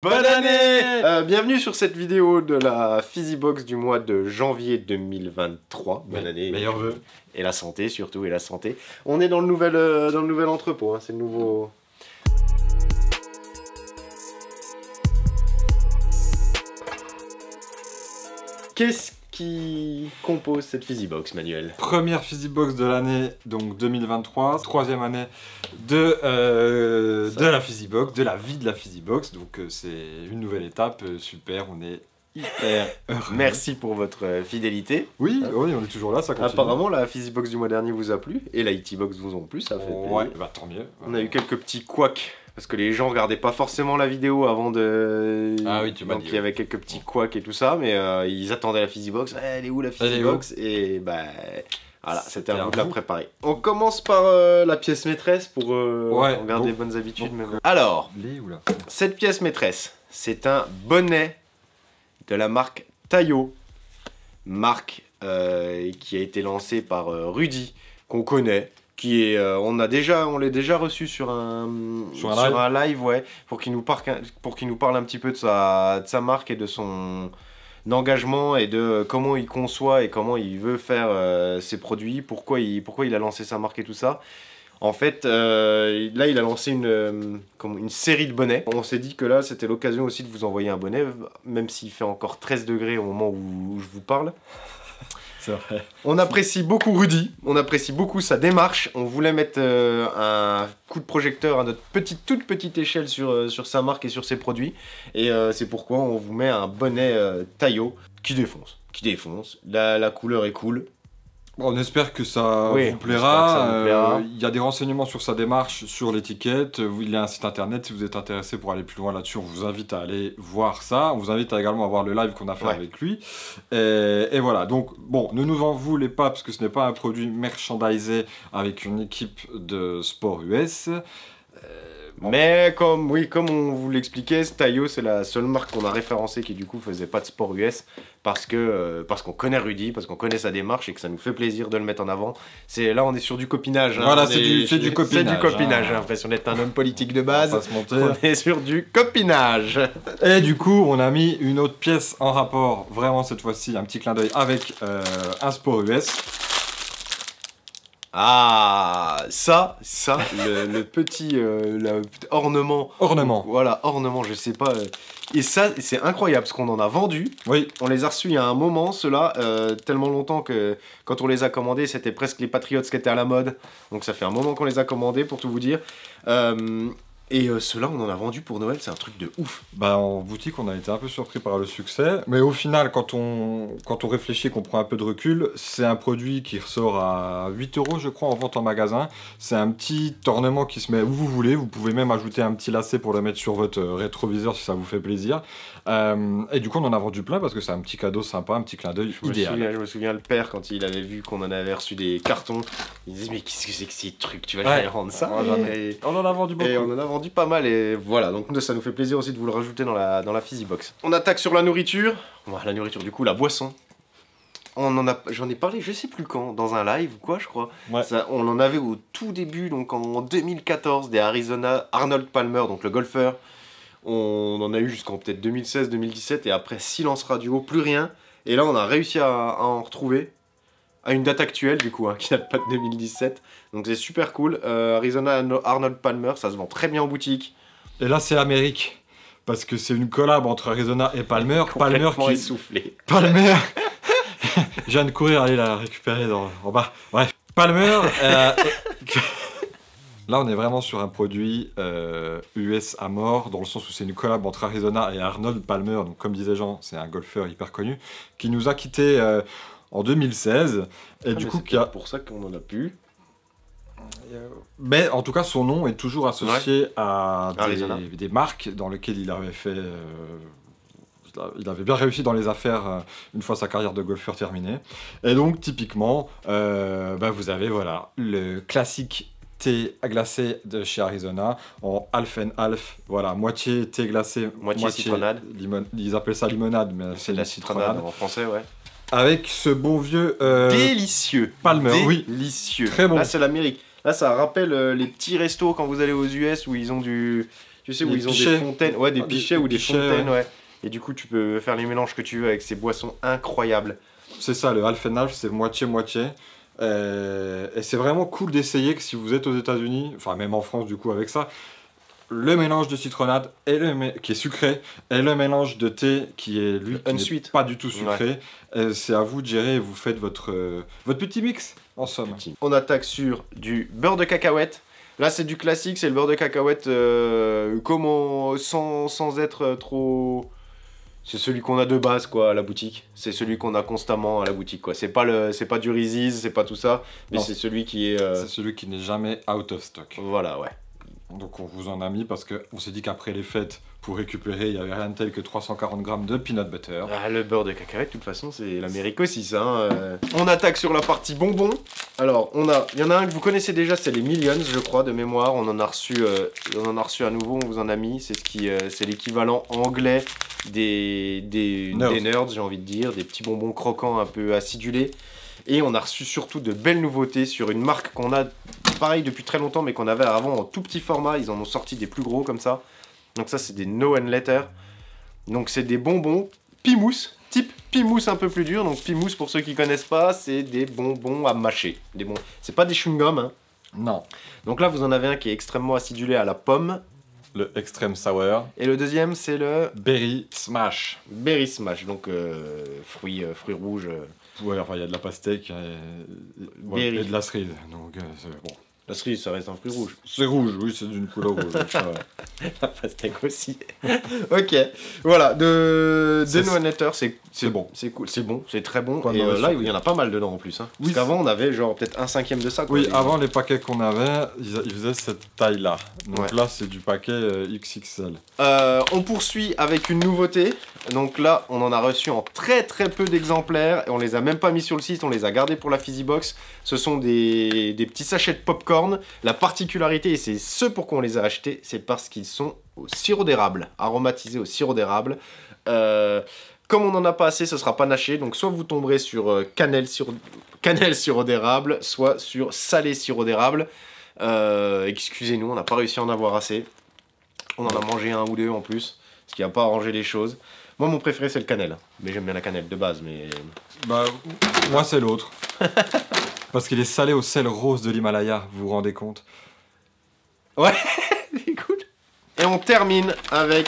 Bonne année. Bienvenue sur cette vidéo de la Fizzybox du mois de janvier 2023. Bonne année. Meilleurs vœux. Et la santé surtout, et la santé. On est dans le nouvel entrepôt, hein, c'est le nouveau... Qu'est-ce qui compose cette Fizzybox, Manuel? Première Fizzybox de l'année, donc 2023, troisième année de la Fizzybox, de la vie de la Fizzybox, donc c'est une nouvelle étape, super, on est hyper heureux. Merci pour votre fidélité. Oui, oui, on est toujours là, ça continue. Apparemment la Fizzybox du mois dernier vous a plu, et la IT-Box vous ont plu, ça fait plaisir. Ouais, bah tant mieux. On a eu quelques petits couacs. Parce que les gens regardaient pas forcément la vidéo avant de... Ah oui, tu m'as dit. Donc il y avait quelques petits couacs et tout ça, mais ils attendaient la Fizzybox. Elle est où la Fizzybox? Et bah... Voilà, c'était à vous de la préparer. On commence par la pièce maîtresse pour garder les bonnes habitudes. Même. Alors, cette pièce maîtresse, c'est un bonnet de la marque Taillot. Marque qui a été lancée par Rudy, qu'on connaît. Qui est, on l'a déjà reçu sur un live, ouais, pour qu'il nous parle un petit peu de sa marque et de son engagement et de comment il conçoit et comment il veut faire ses produits, pourquoi il a lancé sa marque et tout ça. En fait, là, il a lancé une série de bonnets. On s'est dit que là, c'était l'occasion aussi de vous envoyer un bonnet, même s'il fait encore 13 degrés au moment où je vous parle. Vrai. On apprécie beaucoup Rudy, on apprécie beaucoup sa démarche. On voulait mettre un coup de projecteur à notre toute petite échelle sur sa marque et sur ses produits. Et c'est pourquoi on vous met un bonnet Taillot qui défonce. La couleur est cool. On espère que ça vous plaira. Il y a des renseignements sur sa démarche sur l'étiquette. Il y a un site internet. Si vous êtes intéressé pour aller plus loin là-dessus, on vous invite à aller voir ça. On vous invite également à voir le live qu'on a fait avec lui. Et voilà. Donc, bon, ne nous en voulez pas parce que ce n'est pas un produit merchandisé avec une équipe de sport US. Mais comme on vous l'expliquait, Taillot c'est la seule marque qu'on a référencée qui du coup faisait pas de sport US parce qu'on connaît Rudy, parce qu'on connaît sa démarche et que ça nous fait plaisir de le mettre en avant. Là on est sur du copinage. Hein. Voilà, c'est du copinage. C'est du copinage, j'ai l'impression d'être un homme politique de base. On va pas se mentir. On est sur du copinage. Et du coup on a mis une autre pièce en rapport, vraiment cette fois-ci, un petit clin d'œil avec un sport US. Ah, le petit ornement. Voilà, ornement, je sais pas. Et ça, c'est incroyable, parce qu'on en a vendu. Oui. On les a reçus il y a un moment, ceux-là, tellement longtemps que quand on les a commandés, c'était presque les Patriots qui étaient à la mode. Donc ça fait un moment qu'on les a commandés, pour tout vous dire. Et ceux-là, on en a vendu pour Noël, c'est un truc de ouf. Bah en boutique, on a été un peu surpris par le succès. Mais au final, quand on réfléchit, qu'on prend un peu de recul, c'est un produit qui ressort à 8 € je crois en vente en magasin. C'est un petit ornement qui se met où vous voulez. Vous pouvez même ajouter un petit lacet pour le mettre sur votre rétroviseur si ça vous fait plaisir. Et du coup, on en a vendu plein parce que c'est un petit cadeau sympa, un petit clin d'œil idéal. Je me souviens le père, quand il avait vu qu'on en avait reçu des cartons, il disait mais qu'est-ce que c'est que ces trucs, tu vas jamais rendre ça. On en a vendu beaucoup. Et on en a vendu pas mal et voilà, donc ça nous fait plaisir aussi de vous le rajouter dans la Fizzybox. On attaque sur la nourriture. La nourriture du coup, la boisson. J'en ai parlé je sais plus quand, dans un live ou quoi je crois. Ouais. On en avait au tout début, donc en 2014, des Arizona Arnold Palmer, donc le golfeur. On en a eu jusqu'en peut-être 2016-2017 et après silence radio, plus rien. Et là on a réussi à en retrouver. À une date actuelle du coup, hein, qui date pas de 2017. Donc c'est super cool. Arizona Arnold Palmer, ça se vend très bien en boutique. Et là c'est l'Amérique. Parce que c'est une collab entre Arizona et Palmer. Palmer qui essoufflé. Palmer. Je viens de courir aller la récupérer en bas. Bref. Palmer. Là, on est vraiment sur un produit US à mort, dans le sens où c'est une collab entre Arizona et Arnold Palmer. Donc, comme disait Jean, c'est un golfeur hyper connu, qui nous a quittés en 2016. Et du coup, c'est pour ça qu'on en a plus. Mais en tout cas, son nom est toujours associé à des marques dans lesquelles il avait fait. Il avait bien réussi dans les affaires une fois sa carrière de golfeur terminée. Et donc, typiquement, vous avez le classique thé glacé de chez Arizona en half and half, voilà, moitié thé glacé, moitié citronnade. Ils appellent ça limonade, mais c'est de la citronnade en français, ouais. Avec ce bon vieux délicieux Palmer, délicieux. Très bon. Là, c'est l'Amérique. Là, ça rappelle les petits restos quand vous allez aux US où ils ont du Tu sais, où ils ont des fontaines. Ouais, des pichets ou des fontaines, ouais. Et du coup, tu peux faire les mélanges que tu veux avec ces boissons incroyables. C'est ça, le half and half, c'est moitié-moitié. Et c'est vraiment cool d'essayer que si vous êtes aux États-Unis, enfin même en France du coup avec ça, le mélange de citronnade qui est sucré et le mélange de thé qui est lui qui n'est pas du tout sucré. C'est à vous de gérer et vous faites votre petit mix en somme. On attaque sur du beurre de cacahuète. Là c'est du classique, c'est le beurre de cacahuète sans être trop... C'est celui qu'on a de base quoi à la boutique. C'est celui qu'on a constamment à la boutique quoi. C'est pas du Reese's, c'est pas tout ça, mais c'est celui qui est. C'est celui qui n'est jamais out of stock. Voilà ouais. Donc on vous en a mis parce qu'on s'est dit qu'après les fêtes, pour récupérer, il n'y avait rien de tel que 340 grammes de peanut butter. Ah, le beurre de cacahuète, de toute façon, c'est l'Amérique aussi, ça. Hein. On attaque sur la partie bonbons. Alors, il y en a un que vous connaissez déjà, c'est les Millions, je crois, de mémoire. On en a reçu à nouveau, on vous en a mis. C'est l'équivalent anglais des nerds, j'ai envie de dire. Des petits bonbons croquants un peu acidulés. Et on a reçu surtout de belles nouveautés sur une marque qu'on a, pareil, depuis très longtemps, mais qu'on avait avant en tout petit format. Ils en ont sorti des plus gros comme ça. Donc ça, c'est des No and Letter. Donc c'est des bonbons Pimousse, type Pimousse un peu plus dur. Donc Pimousse, pour ceux qui connaissent pas, c'est des bonbons à mâcher. C'est pas des chewing-gums, hein. Non. Donc là, vous en avez un qui est extrêmement acidulé à la pomme. Le Extreme Sour. Et le deuxième, c'est le... Berry Smash. Berry Smash, donc fruits rouges. Ouais, enfin, il y a de la pastèque et de la cerise. Donc, c'est bon. La cerise, ça reste un fruit rouge. C'est rouge, oui, c'est d'une couleur rouge. La pastèque aussi. Ok, voilà, des No and Letter, c'est bon, c'est cool, c'est bon, c'est très bon. Et là, il y en a pas mal dedans en plus. Hein. Oui, parce qu'avant, on avait genre peut-être 1/5 de ça. Quoi, oui, avant, les paquets qu'on avait, ils faisaient cette taille-là. Donc là, c'est du paquet XXL. On poursuit avec une nouveauté. Donc là, on en a reçu en très peu d'exemplaires. Et on les a même pas mis sur le site, on les a gardés pour la Fizzy Box. Ce sont des petits sachets de popcorn. La particularité, et c'est ce pourquoi on les a achetés, c'est parce qu'ils sont au sirop d'érable, aromatisés au sirop d'érable. Comme on n'en a pas assez, ce sera pas naché. Donc soit vous tomberez sur cannelle sirop d'érable, soit sur salé sirop d'érable. Excusez-nous, on n'a pas réussi à en avoir assez. On en a mangé un ou deux en plus, ce qui n'a pas arrangé les choses. Moi, mon préféré, c'est le cannelle. Mais j'aime bien la cannelle de base, mais... Bah, moi, c'est l'autre. Parce qu'il est salé au sel rose de l'Himalaya, vous vous rendez compte? Ouais, écoute. Et on termine avec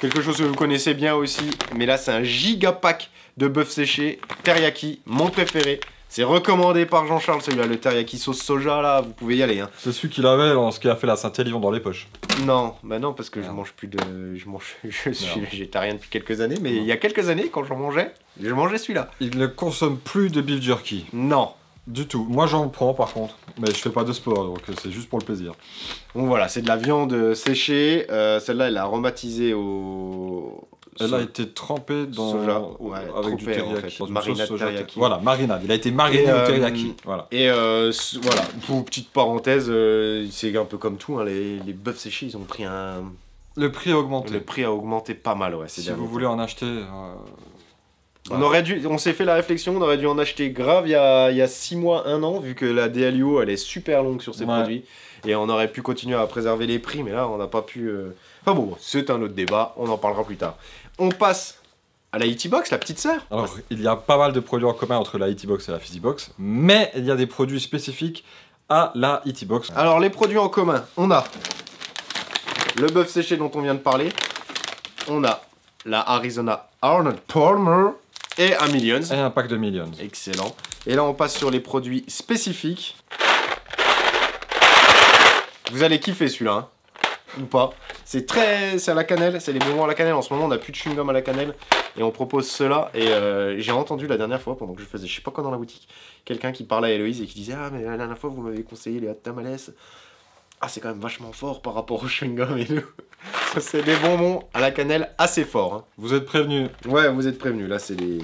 quelque chose que vous connaissez bien aussi. Mais là, c'est un giga pack de bœuf séché, teriyaki, mon préféré. C'est recommandé par Jean-Charles, celui-là, le teriyaki sauce soja, là, vous pouvez y aller. Hein. C'est celui qu'il avait lorsqu'il a fait la Saint-Élion dans les poches. Non, bah non, parce que je mange plus de... Je suis végétarien depuis quelques années, mais il y a quelques années, quand j'en mangeais, je mangeais celui-là. Il ne consomme plus de beef jerky. Non. Du tout. Moi, j'en prends, par contre, mais je fais pas de sport, donc c'est juste pour le plaisir. Donc voilà, c'est de la viande séchée. Celle-là, elle est aromatisée au... Elle a été trempée dans... soja, avec du teriyaki. En fait, marinade teriyaki. Voilà, marinade. Il a été mariné au teriyaki. Voilà. Et voilà, pour petite parenthèse, c'est un peu comme tout, hein, les bœufs séchés, ils ont pris un... Le prix a augmenté. Le prix a augmenté pas mal, ouais. Si vous voulez en acheter... On s'est fait la réflexion, on aurait dû en acheter grave il y a 6 mois, 1 an, vu que la DLUO, elle est super longue sur ces produits. Et on aurait pu continuer à préserver les prix, mais là, on n'a pas pu... Enfin bon, c'est un autre débat, on en parlera plus tard. On passe à la Eaty Box, la petite sœur. Alors, il y a pas mal de produits en commun entre la Eaty Box et la Fizzy Box, mais il y a des produits spécifiques à la Eaty Box. Alors, les produits en commun, on a le bœuf séché dont on vient de parler, on a la Arizona Arnold Palmer et un Millions. Et un pack de Millions. Excellent. Et là, on passe sur les produits spécifiques. Vous allez kiffer celui-là, hein. Ou pas. C'est à la cannelle, c'est les bonbons à la cannelle. En ce moment, on n'a plus de chewing-gum à la cannelle et on propose cela. Et j'ai entendu la dernière fois, pendant que je faisais je sais pas quoi dans la boutique, quelqu'un qui parlait à Héloïse et qui disait: ah, mais la dernière fois, vous m'avez conseillé les hot tamales. Ah, c'est quand même vachement fort par rapport au chewing-gum et tout. C'est des bonbons à la cannelle assez forts. Hein. Vous êtes prévenus. Ouais, vous êtes prévenus. Là, c'est les...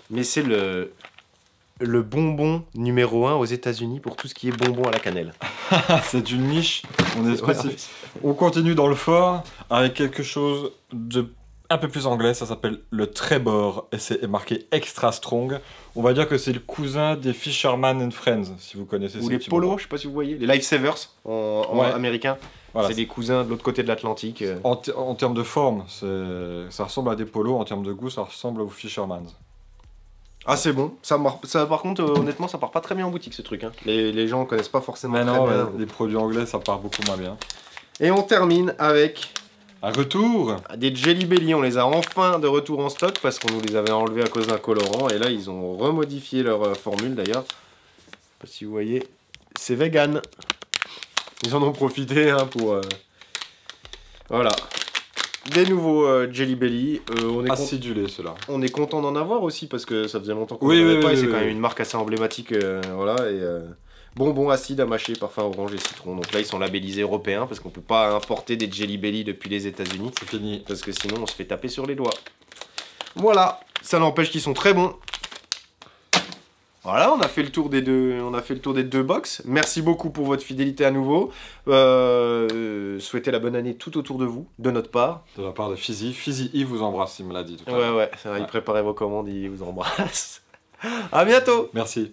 Mais c'est le bonbon numéro 1 aux États-Unis pour tout ce qui est bonbon à la cannelle. C'est une niche. On est spécifique. On continue dans le fort avec quelque chose de un peu plus anglais. Ça s'appelle le Trébor et c'est marqué Extra Strong. On va dire que c'est le cousin des Fisherman and Friends, si vous connaissez. Ou les polos, je sais pas si vous voyez, les Lifesavers en américain. Voilà. C'est des cousins de l'autre côté de l'Atlantique. En termes de forme, ça ressemble à des polos. En termes de goût, ça ressemble aux Fisherman's. Ah, c'est bon. Ça, par contre, honnêtement, ça part pas très bien en boutique, ce truc. Hein. Les gens connaissent pas forcément Mais très non, bien. les produits anglais, ça part beaucoup moins bien. Et on termine avec... Un retour. Des Jelly Belly. On les a enfin de retour en stock parce qu'on nous les avait enlevés à cause d'un colorant. Et là, ils ont remodifié leur formule, d'ailleurs. Je sais pas si vous voyez. C'est vegan. Ils en ont profité hein, pour... Voilà. Des nouveaux Jelly Belly. Acidulés, ceux-là. On est content d'en avoir aussi parce que ça faisait longtemps qu'on n'en avait pas. Et c'est quand même une marque assez emblématique. Voilà. Et bonbons acides à mâcher, parfum orange et citron. Donc là, ils sont labellisés européens parce qu'on peut pas importer des Jelly Belly depuis les États-Unis. C'est fini. Parce que sinon, on se fait taper sur les doigts. Voilà. Ça n'empêche qu'ils sont très bons. Voilà, on a fait le tour des deux box. Merci beaucoup pour votre fidélité à nouveau. Souhaitez la bonne année tout autour de vous, de notre part. De la part de Fizzy. Fizzy, il vous embrasse, il me l'a dit tout à l'heure. Ouais, il préparait vos commandes, il vous embrasse. À bientôt. Merci.